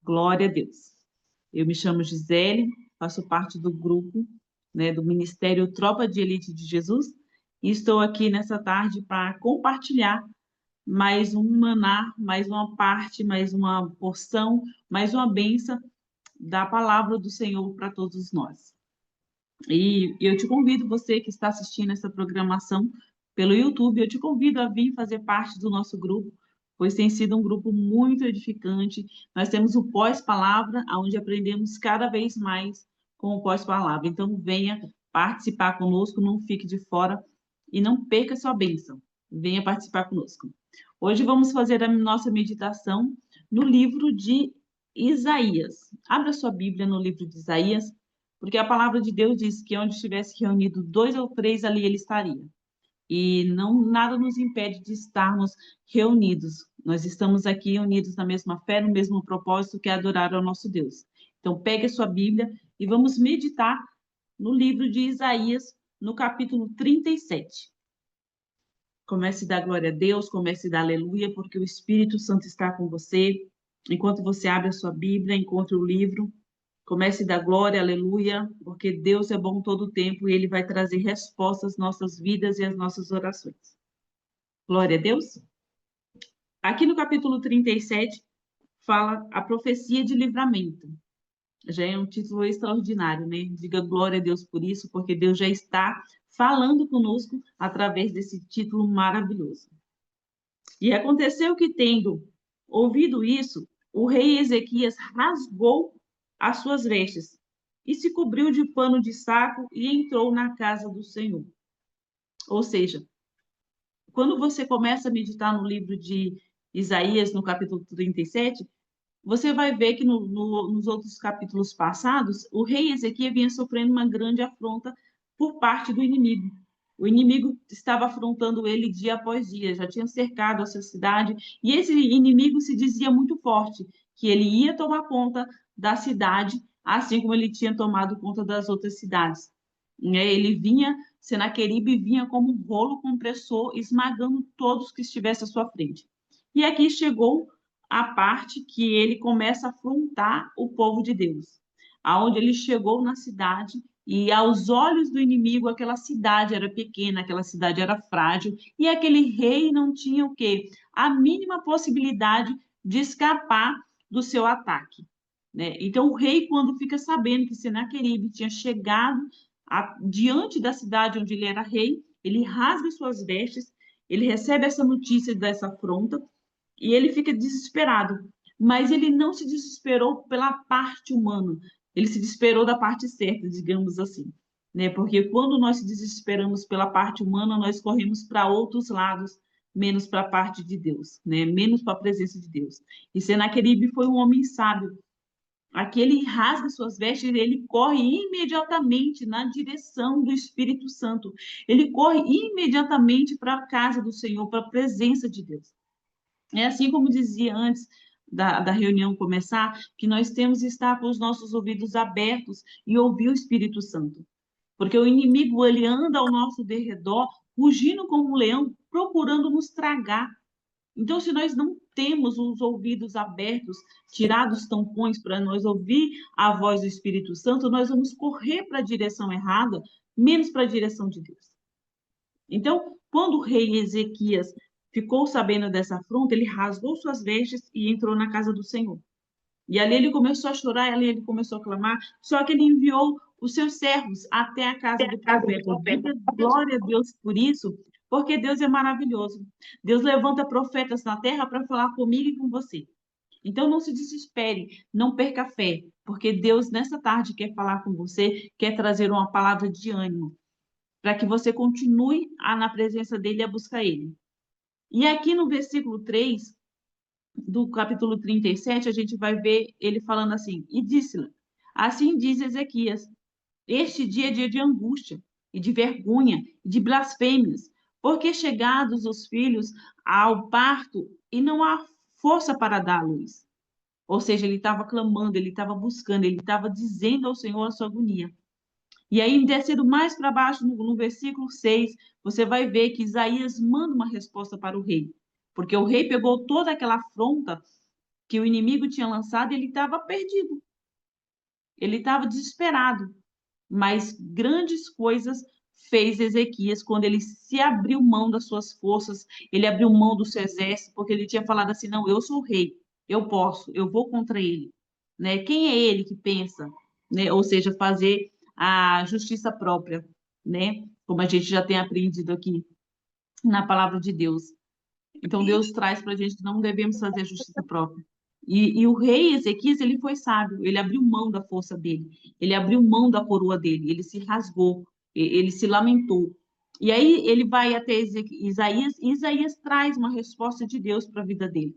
Glória a Deus. Eu me chamo Gisele, faço parte do grupo, do Ministério Tropa de Elite de Jesus e estou aqui nessa tarde para compartilhar mais um maná, mais uma parte, mais uma porção, mais uma bênção da palavra do Senhor para todos nós. E eu te convido, você que está assistindo essa programação pelo YouTube, eu te convido a vir fazer parte do nosso grupo, pois tem sido um grupo muito edificante. Nós temos o pós-palavra, onde aprendemos cada vez mais com o pós-palavra. Então, venha participar conosco, não fique de fora e não perca sua bênção. Venha participar conosco. Hoje vamos fazer a nossa meditação no livro de Isaías. Abra sua Bíblia no livro de Isaías, porque a palavra de Deus diz que onde estivesse reunido 2 ou 3, ali ele estaria. E não nada nos impede de estarmos reunidos. Nós estamos aqui unidos na mesma fé, no mesmo propósito, que é adorar ao nosso Deus. Então, pegue a sua Bíblia e vamos meditar no livro de Isaías, no capítulo 37. Comece a dar glória a Deus, comece a dar aleluia, porque o Espírito Santo está com você. Enquanto você abre a sua Bíblia, encontre o livro, comece a dar glória, aleluia, porque Deus é bom todo o tempo e Ele vai trazer respostas às nossas vidas e às nossas orações. Glória a Deus. Aqui no capítulo 37, fala a profecia de livramento. Já é um título extraordinário, né? Diga glória a Deus por isso, porque Deus já está falando conosco através desse título maravilhoso. E aconteceu que, tendo ouvido isso, o rei Ezequias rasgou as suas vestes e se cobriu de pano de saco e entrou na casa do Senhor. Ou seja, quando você começa a meditar no livro de Isaías, no capítulo 37, você vai ver que nos outros capítulos passados, o rei Ezequias vinha sofrendo uma grande afronta por parte do inimigo. O inimigo estava afrontando ele dia após dia, já tinha cercado a sua cidade, e esse inimigo se dizia muito forte, que ele ia tomar conta da cidade, assim como ele tinha tomado conta das outras cidades. Ele vinha, Senaqueribe vinha como um rolo compressor, esmagando todos que estivessem à sua frente. E aqui chegou a parte que ele começa a afrontar o povo de Deus, aonde ele chegou na cidade e aos olhos do inimigo aquela cidade era pequena, aquela cidade era frágil e aquele rei não tinha o quê? A mínima possibilidade de escapar do seu ataque, né? Então o rei, quando fica sabendo que Senaqueribe tinha chegado diante da cidade onde ele era rei, ele rasga suas vestes, ele recebe essa notícia dessa afronta e ele fica desesperado. Mas ele não se desesperou pela parte humana, ele se desesperou da parte certa, digamos assim. Né? Porque quando nós se desesperamos pela parte humana, nós corremos para outros lados, menos para a parte de Deus, né? Menos para a presença de Deus. E Senaqueribe foi um homem sábio. Aqui ele rasga suas vestes e ele corre imediatamente na direção do Espírito Santo. Ele corre imediatamente para a casa do Senhor, para a presença de Deus. É assim como dizia antes da reunião começar, que nós temos que estar com os nossos ouvidos abertos e ouvir o Espírito Santo. Porque o inimigo, ele anda ao nosso derredor, rugindo como um leão, procurando nos tragar. Então, se nós não temos os ouvidos abertos, tirados os tampões para nós ouvir a voz do Espírito Santo, nós vamos correr para a direção errada, menos para a direção de Deus. Então, quando o rei Ezequias ficou sabendo dessa afronta, ele rasgou suas vestes e entrou na casa do Senhor. E ali ele começou a chorar, ali ele começou a clamar, só que ele enviou os seus servos até a casa do profeta. Diga glória a Deus por isso, porque Deus é maravilhoso. Deus levanta profetas na terra para falar comigo e com você. Então não se desespere, não perca a fé, porque Deus nessa tarde quer falar com você, quer trazer uma palavra de ânimo, para que você continue na presença dele a buscar ele. E aqui no versículo 3 do capítulo 37, a gente vai ver ele falando assim: E disse-lhe, assim diz Ezequias, este dia é dia de angústia, e de vergonha, e de blasfêmias, porque chegados os filhos ao parto, e não há força para dar à luz. Ou seja, ele estava clamando, ele estava buscando, ele estava dizendo ao Senhor a sua agonia. E aí, descendo mais para baixo, no versículo 6, você vai ver que Isaías manda uma resposta para o rei. Porque o rei pegou toda aquela afronta que o inimigo tinha lançado, ele estava perdido. Ele estava desesperado. Mas grandes coisas fez Ezequias quando ele se abriu mão das suas forças, ele abriu mão do seu exército, porque ele tinha falado assim: não, eu sou o rei, eu posso, eu vou contra ele. Né? Quem é ele que pensa, né? Ou seja, fazer a justiça própria, né? Como a gente já tem aprendido aqui na palavra de Deus. Então, Deus traz para a gente que não devemos fazer justiça própria. E o rei Ezequias, ele foi sábio, ele abriu mão da força dele, ele abriu mão da coroa dele, ele se rasgou, ele se lamentou. E aí ele vai até Isaías, e Isaías traz uma resposta de Deus para a vida dele.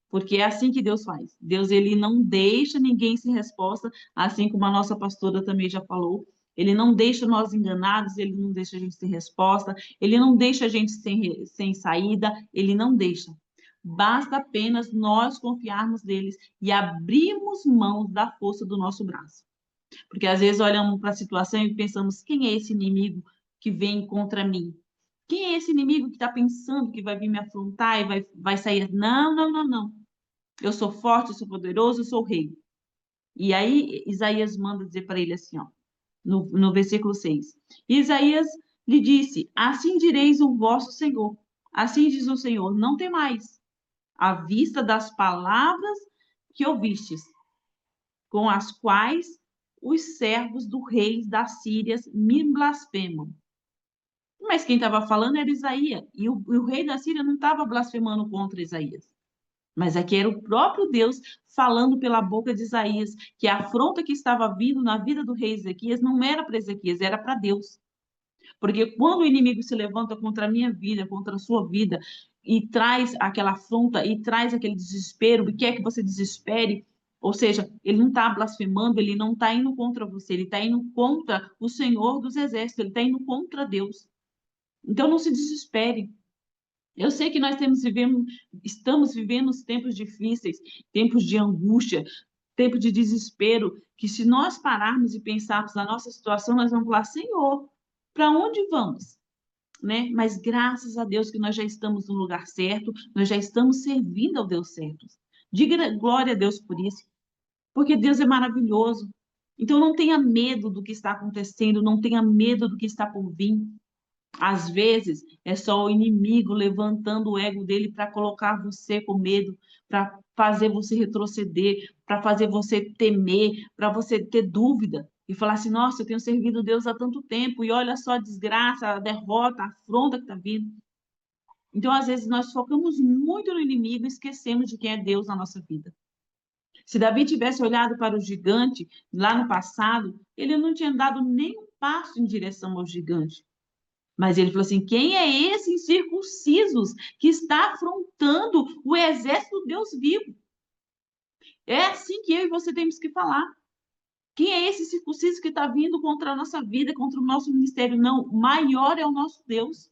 Porque é assim que Deus faz. Deus, ele não deixa ninguém sem resposta, assim como a nossa pastora também já falou. Ele não deixa nós enganados, ele não deixa a gente sem resposta, ele não deixa a gente sem saída, ele não deixa. Basta apenas nós confiarmos neles e abrirmos mãos da força do nosso braço. Porque às vezes olhamos para a situação e pensamos: quem é esse inimigo que vem contra mim? Quem é esse inimigo que está pensando que vai vir me afrontar e vai sair? Não, não, não, não. Eu sou forte, eu sou poderoso, eu sou rei. E aí Isaías manda dizer para ele assim, ó, no versículo 6. Isaías lhe disse: assim direis o vosso Senhor. Assim diz o Senhor: não temais, à vista das palavras que ouvistes, com as quais os servos do rei das Sírias me blasfemam. Mas quem estava falando era Isaías, e o rei da Síria não estava blasfemando contra Isaías. Mas aqui era o próprio Deus falando pela boca de Isaías que a afronta que estava vindo na vida do rei Ezequias não era para Ezequias, era para Deus. Porque quando o inimigo se levanta contra a minha vida, contra a sua vida, e traz aquela afronta, e traz aquele desespero, e quer que você desespere, ou seja, ele não está blasfemando, ele não está indo contra você, ele está indo contra o Senhor dos Exércitos, ele está indo contra Deus. Então não se desespere. Eu sei que estamos vivendo tempos difíceis, tempos de angústia, tempos de desespero, que se nós pararmos e pensarmos na nossa situação, nós vamos falar: Senhor, para onde vamos? Né? Mas graças a Deus que nós já estamos no lugar certo, nós já estamos servindo ao Deus certo. Diga glória a Deus por isso, porque Deus é maravilhoso. Então não tenha medo do que está acontecendo, não tenha medo do que está por vir. Às vezes é só o inimigo levantando o ego dele para colocar você com medo, para fazer você retroceder, para fazer você temer, para você ter dúvida e falar assim: nossa, eu tenho servido Deus há tanto tempo e olha só a desgraça, a derrota, a afronta que está vindo. Então, às vezes, nós focamos muito no inimigo e esquecemos de quem é Deus na nossa vida. Se Davi tivesse olhado para o gigante lá no passado, ele não tinha dado nem um passo em direção ao gigante. Mas ele falou assim: quem é esse incircuncisos que está afrontando o exército do Deus vivo? É assim que eu e você temos que falar. Quem é esse circunciso que está vindo contra a nossa vida, contra o nosso ministério? Não, maior é o nosso Deus.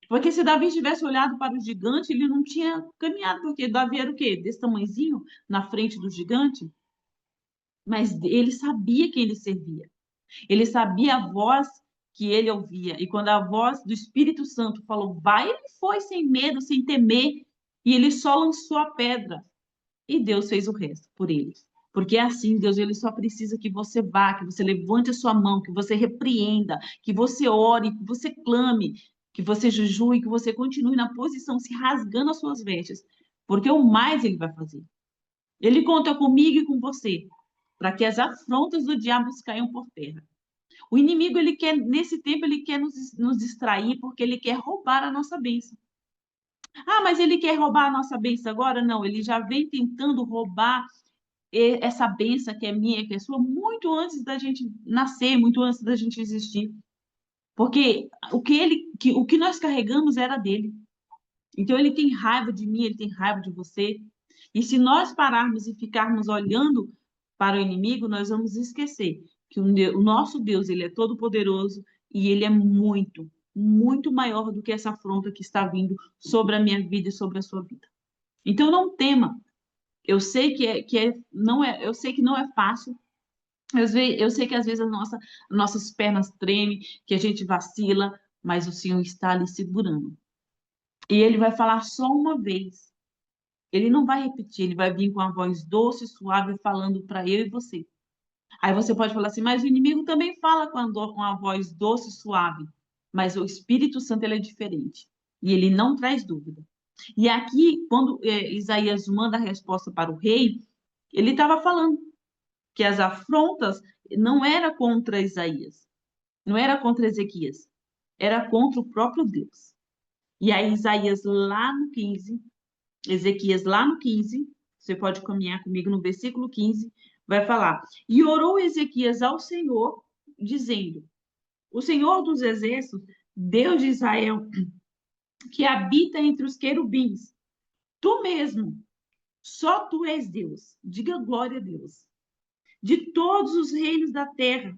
Porque se Davi tivesse olhado para o gigante, ele não tinha caminhado, porque Davi era o quê? Desse tamanhozinho na frente do gigante. Mas ele sabia quem ele servia. Ele sabia a voz que ele ouvia. E quando a voz do Espírito Santo falou: vai, ele foi sem medo, sem temer. E ele só lançou a pedra. E Deus fez o resto por ele. Porque é assim, Deus, ele só precisa que você vá, que você levante a sua mão, que você repreenda, que você ore, que você clame, que você jejue, que você continue na posição, se rasgando as suas vestes. Porque o mais ele vai fazer. Ele conta comigo e com você, para que as afrontas do diabo caiam por terra. O inimigo, ele quer, nesse tempo, ele quer nos distrair porque ele quer roubar a nossa bênção. Ah, mas ele quer roubar a nossa bênção agora? Não, ele já vem tentando roubar essa bênção que é minha, que é sua, muito antes da gente nascer, muito antes da gente existir. Porque o que nós carregamos era dele. Então ele tem raiva de mim, ele tem raiva de você. E se nós pararmos e ficarmos olhando para o inimigo, nós vamos esquecer que o nosso Deus, ele é todo poderoso e ele é muito, muito maior do que essa afronta que está vindo sobre a minha vida e sobre a sua vida. Então não tema. Eu sei eu sei que não é fácil. Eu sei que às vezes nossas pernas tremem, que a gente vacila, mas o Senhor está ali segurando. E ele vai falar só uma vez. Ele não vai repetir, ele vai vir com a voz doce, suave, falando para eu e você. Aí você pode falar assim, mas o inimigo também fala com a voz doce e suave. Mas o Espírito Santo ele é diferente. E ele não traz dúvida. E aqui, quando Isaías manda a resposta para o rei, ele estava falando que as afrontas não era contra Isaías, não era contra Ezequias, era contra o próprio Deus. E aí Isaías lá no 15, Ezequias lá no 15, você pode caminhar comigo no versículo 15, vai falar: E orou Ezequias ao Senhor, dizendo: O Senhor dos exércitos, Deus de Israel, que habita entre os querubins, tu mesmo, só tu és Deus. Diga glória a Deus. De todos os reinos da terra,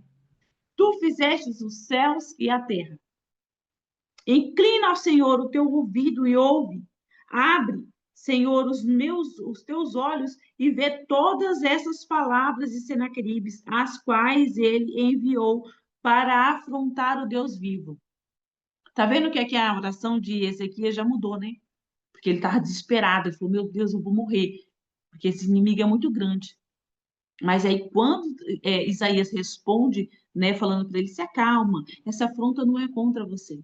tu fizestes os céus e a terra. Inclina ao Senhor o teu ouvido e ouve. Abre, Senhor, os teus olhos e vê todas essas palavras de Senaqueribes, as quais ele enviou para afrontar o Deus vivo. Tá vendo que aqui a oração de Ezequias já mudou, né? Porque ele estava desesperado, ele falou: Meu Deus, eu vou morrer, porque esse inimigo é muito grande. Mas aí, quando Isaías responde, né, falando para ele: Se acalma, essa afronta não é contra você.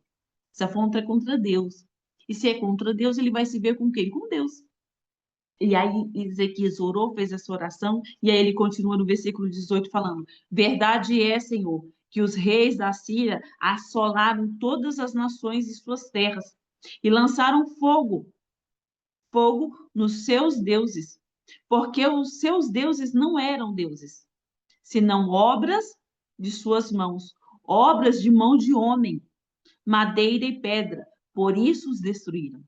Essa afronta é contra Deus. E se é contra Deus, ele vai se ver com quem? Com Deus. E aí Ezequias orou, fez essa oração, e aí ele continua no versículo 18 falando: Verdade é, Senhor, que os reis da Síria assolaram todas as nações e suas terras, e lançaram fogo nos seus deuses, porque os seus deuses não eram deuses, senão obras de suas mãos, obras de mão de homem, madeira e pedra, por isso os destruíram.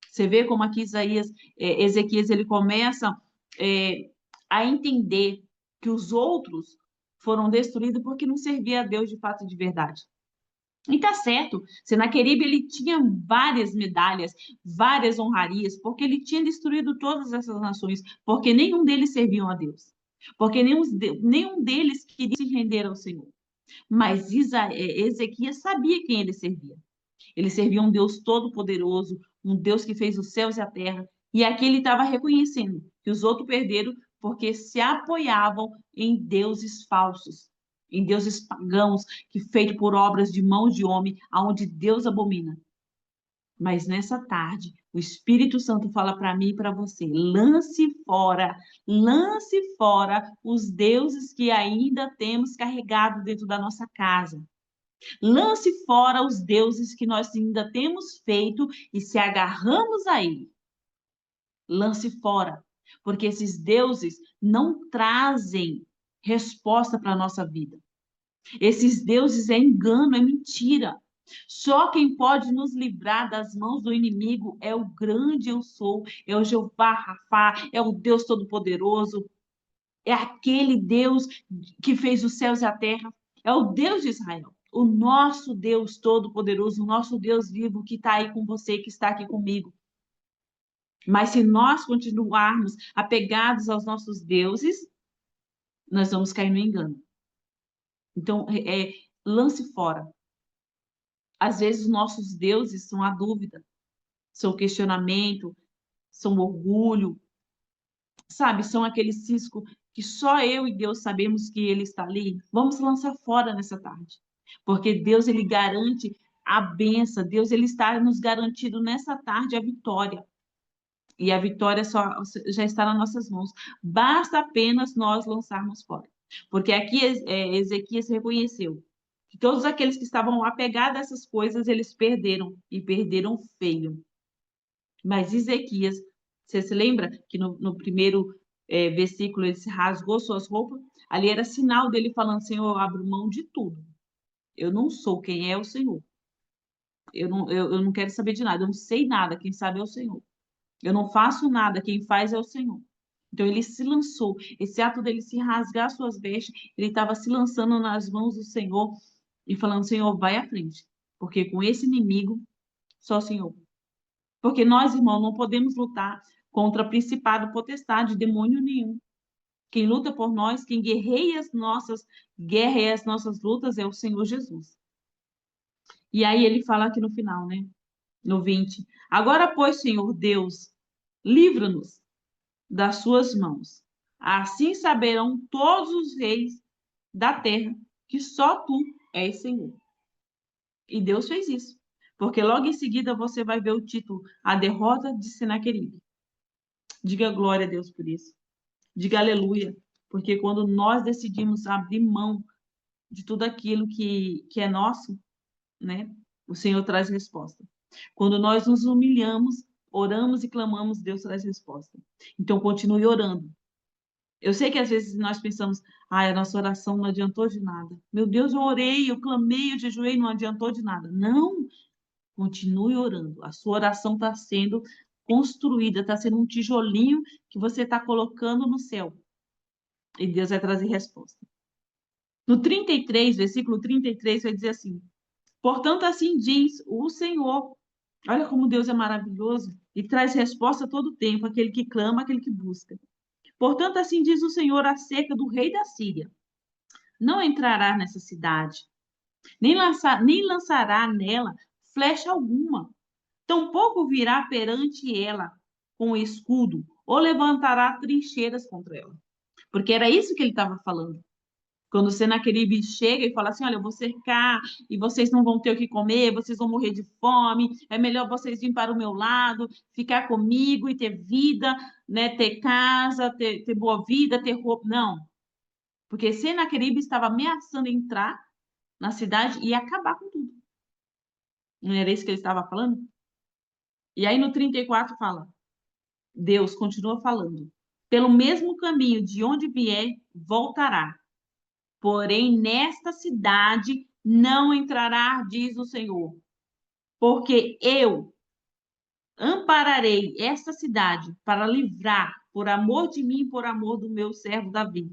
Você vê como aqui Ezequias, ele começa é, a entender que os outros foram destruídos porque não servia a Deus de fato e de verdade. E tá certo, Senaqueribe ele tinha várias medalhas, várias honrarias, porque ele tinha destruído todas essas nações, porque nenhum deles serviam a Deus, porque nenhum deles queria se render ao Senhor. Mas Ezequias sabia quem ele servia. Ele servia um Deus todo-poderoso, um Deus que fez os céus e a terra. E aqui ele estava reconhecendo que os outros perderam porque se apoiavam em deuses falsos, em deuses pagãos, que feito por obras de mãos de homem, aonde Deus abomina. Mas nessa tarde, o Espírito Santo fala para mim e para você: lance fora os deuses que ainda temos carregado dentro da nossa casa. Lance fora os deuses que nós ainda temos feito e se agarramos a ele. Lance fora, porque esses deuses não trazem resposta para a nossa vida. Esses deuses é engano, é mentira. Só quem pode nos livrar das mãos do inimigo é o grande eu sou, é o Jeová Rafá, é o Deus Todo-Poderoso, é aquele Deus que fez os céus e a terra, é o Deus de Israel. O nosso Deus Todo-Poderoso, o nosso Deus vivo que está aí com você, que está aqui comigo. Mas se nós continuarmos apegados aos nossos deuses, nós vamos cair no engano. Então, lance fora. Às vezes, os nossos deuses são a dúvida, são o questionamento, são o orgulho, sabe? São aquele cisco que só eu e Deus sabemos que ele está ali. Vamos lançar fora nessa tarde. Porque Deus, ele garante a benção. Deus, ele está nos garantindo nessa tarde a vitória. E a vitória já está nas nossas mãos. Basta apenas nós lançarmos fora. Porque aqui Ezequias reconheceu que todos aqueles que estavam apegados a essas coisas, eles perderam. E perderam feio. Mas Ezequias, você se lembra que no primeiro versículo ele se rasgou suas roupas? Ali era sinal dele falando: Senhor, eu abro mão de tudo. Eu não sou quem é o Senhor. Eu não quero saber de nada. Eu não sei nada. Quem sabe é o Senhor. Eu não faço nada. Quem faz é o Senhor. Então ele se lançou. Esse ato dele se rasgar suas vestes, ele estava se lançando nas mãos do Senhor e falando: Senhor, vai à frente. Porque com esse inimigo, só o Senhor. Porque nós, irmãos, não podemos lutar contra principado, potestade, demônio nenhum. Quem luta por nós, quem guerreia as nossas guerras e as nossas lutas é o Senhor Jesus. E aí ele fala aqui no final, né? No 20. Agora, pois, Senhor Deus, livra-nos das suas mãos. Assim saberão todos os reis da terra que só tu és Senhor. E Deus fez isso. Porque logo em seguida você vai ver o título A Derrota de Senaqueribe. Diga glória a Deus por isso. Diga aleluia. Porque quando nós decidimos abrir mão de tudo aquilo que é nosso, né? O Senhor traz resposta. Quando nós nos humilhamos, oramos e clamamos, Deus traz resposta. Então continue orando. Eu sei que às vezes nós pensamos, a nossa oração não adiantou de nada. Meu Deus, eu orei, eu clamei, eu jejuei, não adiantou de nada. Não, continue orando. A sua oração está sendo construída, está sendo um tijolinho que você está colocando no céu. E Deus vai trazer resposta. No 33, versículo 33, vai dizer assim: portanto, assim diz o Senhor. Olha como Deus é maravilhoso e traz resposta a todo tempo, aquele que clama, aquele que busca. Portanto, assim diz o Senhor acerca do rei da Síria: não entrará nessa cidade, nem lançará nela flecha alguma, tampouco virá perante ela com escudo, ou levantará trincheiras contra ela. Porque era isso que ele estava falando. Quando o Senaqueribe chega e fala assim, olha, eu vou cercar e vocês não vão ter o que comer, vocês vão morrer de fome, é melhor vocês virem para o meu lado, ficar comigo e ter vida, né, ter casa, ter boa vida, ter roupa. Não, porque Senaqueribe estava ameaçando entrar na cidade e acabar com tudo. Não era isso que ele estava falando? E aí no 34 fala, Deus continua falando, pelo mesmo caminho de onde vier, voltará. Porém, nesta cidade não entrará, diz o Senhor, porque eu ampararei esta cidade para livrar, por amor de mim, por amor do meu servo Davi.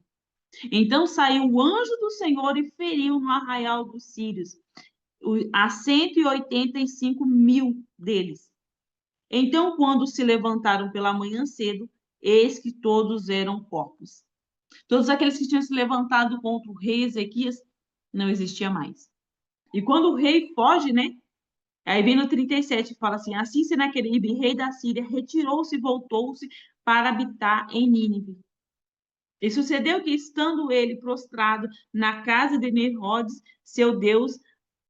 Então saiu o anjo do Senhor e feriu no arraial dos sírios a 185.000 deles. Então, quando se levantaram pela manhã cedo, eis que todos eram corpos. Todos aqueles que tinham se levantado contra o rei Ezequias, não existia mais. E quando o rei foge, né? Aí vem no 37 e fala assim: assim Senaqueribe, rei da Síria, retirou-se e voltou-se para habitar em Nínive. E sucedeu que, estando ele prostrado na casa de Nimrodes, seu deus,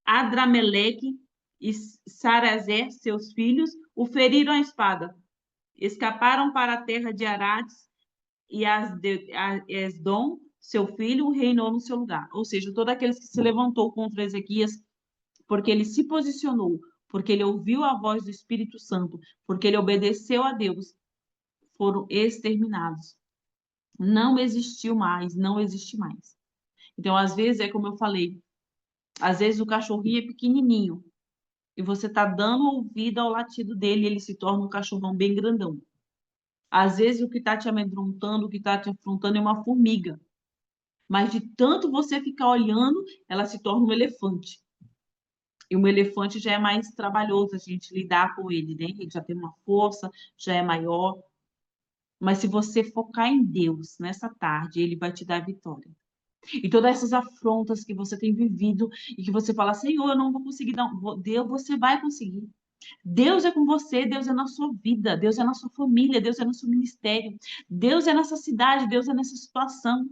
Adrameleque e Sarazé, seus filhos, o feriram à espada. Escaparam para a terra de Arates e Esdom, seu filho, reinou no seu lugar. Ou seja, todos aqueles que se levantou contra Ezequias, porque ele se posicionou, porque ele ouviu a voz do Espírito Santo, porque ele obedeceu a Deus, foram exterminados. Não existiu mais, não existe mais. Então, às vezes, é como eu falei, às vezes o cachorrinho é pequenininho e você está dando ouvido ao latido dele e ele se torna um cachorrão bem grandão. Às vezes, o que está te amedrontando, o que está te afrontando é uma formiga. Mas de tanto você ficar olhando, ela se torna um elefante. E um elefante já é mais trabalhoso a gente lidar com ele, né? Ele já tem uma força, já é maior. Mas se você focar em Deus nessa tarde, ele vai te dar vitória. E todas essas afrontas que você tem vivido e que você fala, Senhor, eu não vou conseguir, não. Deus, você vai conseguir. Deus é com você, Deus é na sua vida, Deus é na sua família, Deus é no seu ministério, Deus é nessa cidade, Deus é nessa situação.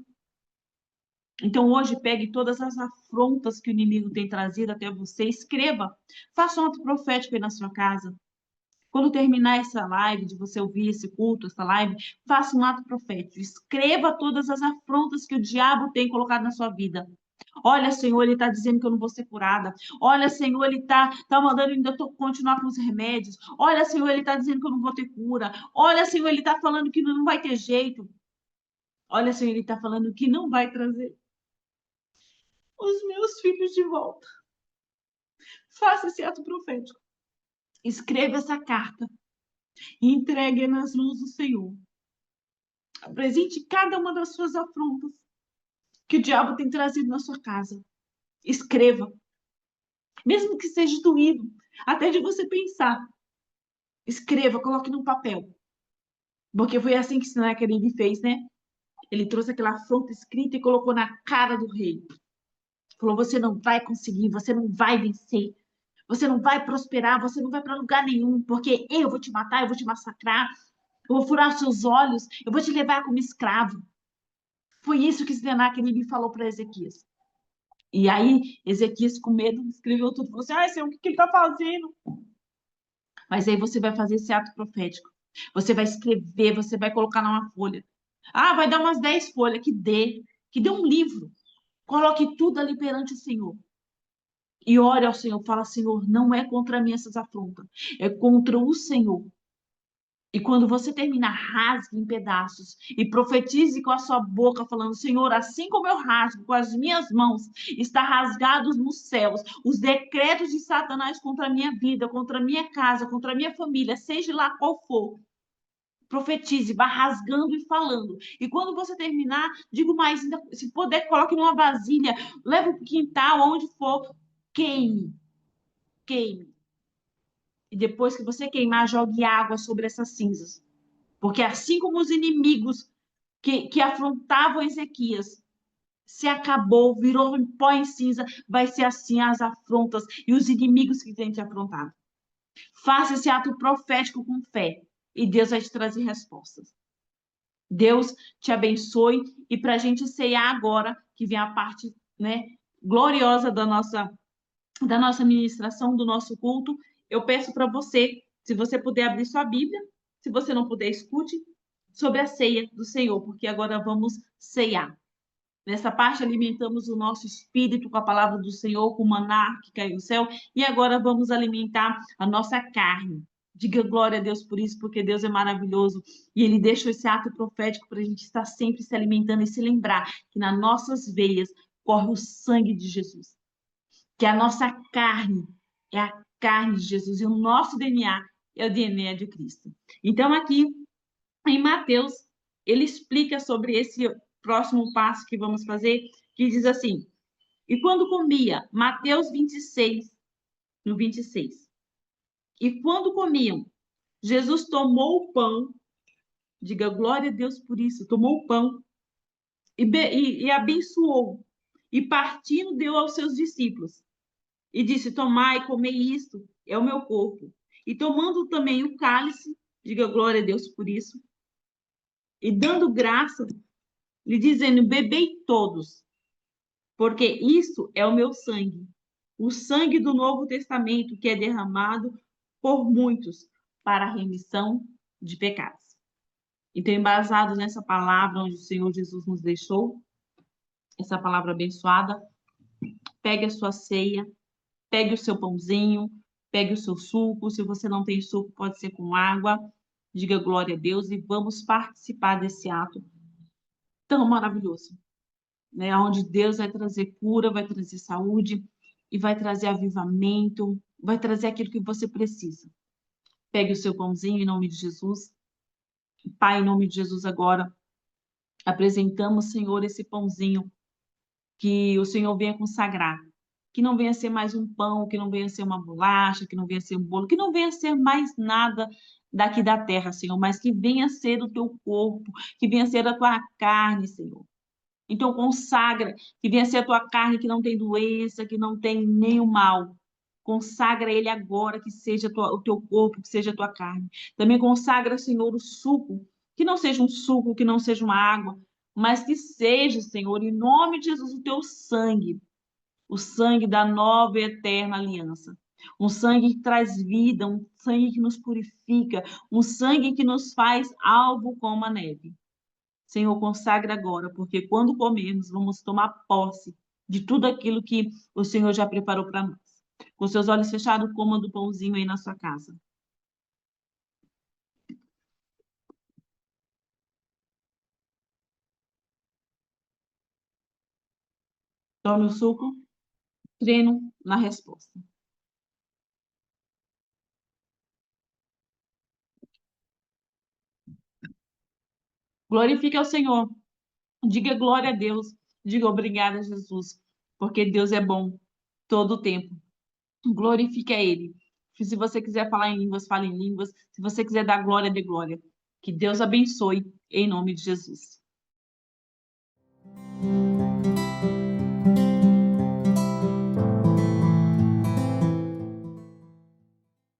Então, hoje, pegue todas as afrontas que o inimigo tem trazido até você, escreva, faça um ato profético aí na sua casa. Quando terminar essa live, de você ouvir esse culto, essa live, faça um ato profético. Escreva todas as afrontas que o diabo tem colocado na sua vida. Olha, Senhor, ele está dizendo que eu não vou ser curada. Olha, Senhor, ele está mandando eu ainda continuar com os remédios. Olha, Senhor, ele está dizendo que eu não vou ter cura. Olha, Senhor, ele está falando que não vai ter jeito. Olha, Senhor, ele está falando que não vai trazer os meus filhos de volta. Faça esse ato profético. Escreva essa carta e entregue nas mãos do Senhor. Apresente cada uma das suas afrontas que o diabo tem trazido na sua casa. Escreva. Mesmo que seja doído, até de você pensar. Escreva, coloque num papel. Porque foi assim que Senaqueribe fez, né? Ele trouxe aquela afronta escrita e colocou na cara do rei. Falou, você não vai conseguir, você não vai vencer. Você não vai prosperar, você não vai para lugar nenhum, porque eu vou te matar, eu vou te massacrar. Eu vou furar os seus olhos, eu vou te levar como escravo. Foi isso que Senaqueribe falou para Ezequias. E aí, Ezequias, com medo, escreveu tudo. Falou assim, ai, Senhor, o que ele está fazendo? Mas aí você vai fazer esse ato profético. Você vai escrever, você vai colocar numa folha. Ah, vai dar umas 10 folhas, que dê um livro. Coloque tudo ali perante o Senhor. E ore ao Senhor, fala, Senhor, não é contra mim essas afrontas, é contra o Senhor. E quando você terminar, rasgue em pedaços e profetize com a sua boca, falando, Senhor, assim como eu rasgo com as minhas mãos, está rasgados nos céus os decretos de Satanás contra a minha vida, contra a minha casa, contra a minha família, seja lá qual for. Profetize, vá rasgando e falando. E quando você terminar, digo mais, se puder, coloque numa vasilha, leve para o quintal, onde for, queime, queime. E depois que você queimar, jogue água sobre essas cinzas. Porque assim como os inimigos que afrontavam Ezequias se acabou, virou em pó e cinza, vai ser assim as afrontas e os inimigos que têm te afrontado. Faça esse ato profético com fé e Deus vai te trazer respostas. Deus te abençoe e para a gente ceiar agora, que vem a parte, né, gloriosa da nossa ministração, do nosso culto, eu peço para você, se você puder abrir sua Bíblia, se você não puder, escute sobre a ceia do Senhor, porque agora vamos ceiar. Nessa parte, alimentamos o nosso espírito com a palavra do Senhor, com o maná que caiu do céu, e agora vamos alimentar a nossa carne. Diga glória a Deus por isso, porque Deus é maravilhoso e Ele deixa esse ato profético para a gente estar sempre se alimentando e se lembrar que nas nossas veias corre o sangue de Jesus, que a nossa carne é a carne de Jesus e o nosso DNA é o DNA de Cristo. Então, aqui em Mateus, ele explica sobre esse próximo passo que vamos fazer, que diz assim: e quando comia, Mateus 26, no 26. E quando comiam, Jesus tomou o pão, diga glória a Deus por isso, tomou o pão e abençoou, e partindo deu aos seus discípulos, e disse: tomai, comei isto, é o meu corpo. E tomando também o cálice, diga glória a Deus por isso, e dando graça, lhe dizendo: bebei todos, porque isso é o meu sangue, o sangue do Novo Testamento, que é derramado por muitos para a remissão de pecados. Então, embasado nessa palavra onde o Senhor Jesus nos deixou, essa palavra abençoada, pegue a sua ceia, pegue o seu pãozinho, pegue o seu suco. Se você não tem suco, pode ser com água. Diga glória a Deus e vamos participar desse ato tão maravilhoso, né? Onde Deus vai trazer cura, vai trazer saúde e vai trazer avivamento, vai trazer aquilo que você precisa. Pegue o seu pãozinho em nome de Jesus. Pai, em nome de Jesus, agora apresentamos, Senhor, esse pãozinho que o Senhor venha consagrar. Que não venha ser mais um pão, que não venha ser uma bolacha, que não venha ser um bolo, que não venha ser mais nada daqui da terra, Senhor, mas que venha ser o teu corpo, que venha ser a tua carne, Senhor. Então, consagra, que venha ser a tua carne que não tem doença, que não tem nenhum mal. Consagra ele agora, que seja o teu corpo, que seja a tua carne. Também consagra, Senhor, o suco, que não seja um suco, que não seja uma água, mas que seja, Senhor, em nome de Jesus, o sangue da nova e eterna aliança. Um sangue que traz vida, um sangue que nos purifica, um sangue que nos faz alvo como a neve. Senhor, consagra agora, porque quando comermos, vamos tomar posse de tudo aquilo que o Senhor já preparou para nós. Com seus olhos fechados, coma do pãozinho aí na sua casa. Tome o suco, crendo na resposta. Glorifique ao Senhor. Diga glória a Deus. Diga obrigada, Jesus, porque Deus é bom todo o tempo. Glorifique a Ele. Se você quiser falar em línguas, fale em línguas. Se você quiser dar glória, dê glória. Que Deus abençoe, em nome de Jesus.